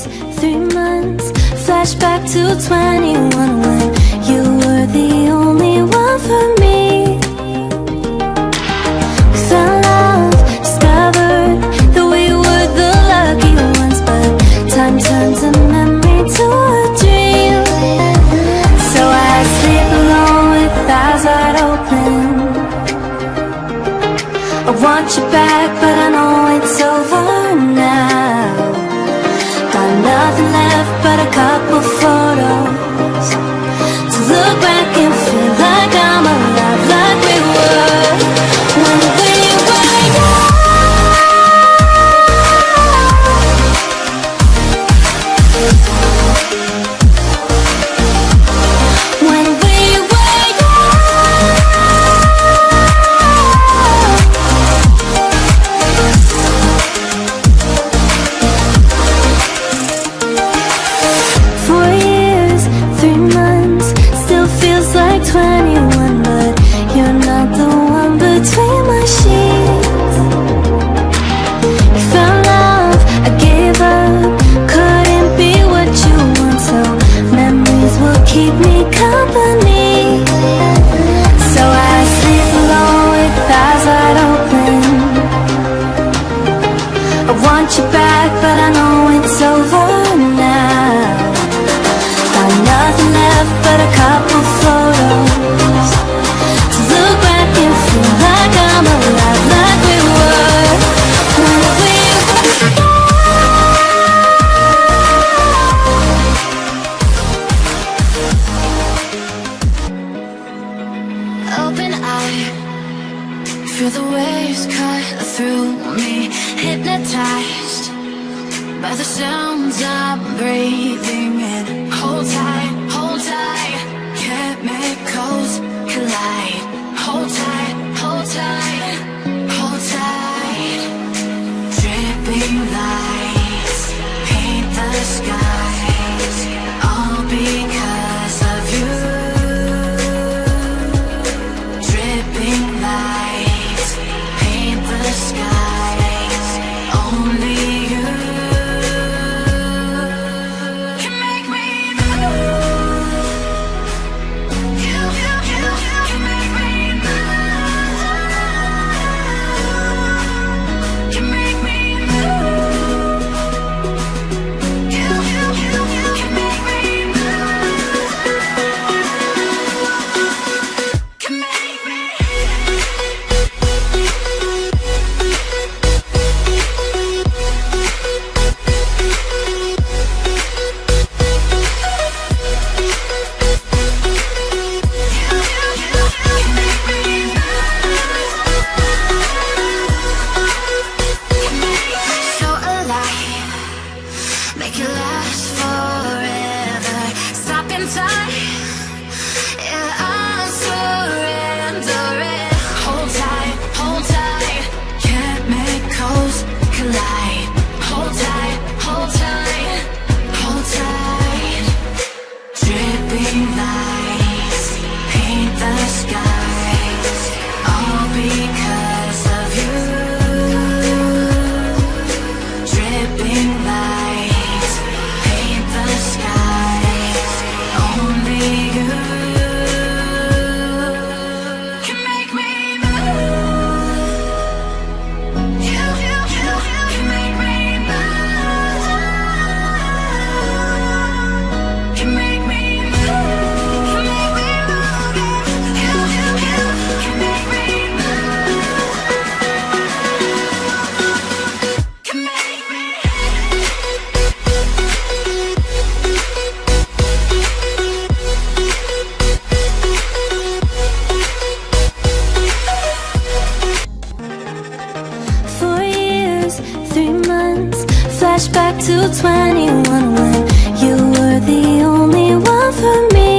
years, 3 months, flashback to 21 when you were the only one for me. We fell in love, discovered that we were the lucky ones, but time turns a memory to a dream. So I sleep alone with eyes wide open. I want you back, but I know it's over now. Got nothing left but a couple photos to look back and feel like I'm alive, like we were when we were young. When we were young. Keep me company. So I sleep alone with eyes wide open. I want you back, but I know it's over now. Got nothing left but a couple photos to look back and feel like I'm alive, like we were when we were. Open eye, feel the waves cut through me, hypnotized by the sounds I'm breathing in. Hold tight, chemicals collide. Hold tight, hold tight, hold tight. Dripping lights paint the skies, all because of you. Dripping lights paint the skies, only you can make me move. You can make me move. Can make me move. You can make me move. Can make me. So alive, make it last forever. Stop in time, yeah, I'm surrendering. Hold tight, chemicals collide. Hold tight, hold tight, hold tight. Dripping lights paint the skies, all because of you. Dripping lights paint the skies, only you can make me move. You can make me move. Can make me move. Can make me move. You can make me move. Can make me. 4 years, 3 months, flashback to 21 when you were the only one for me.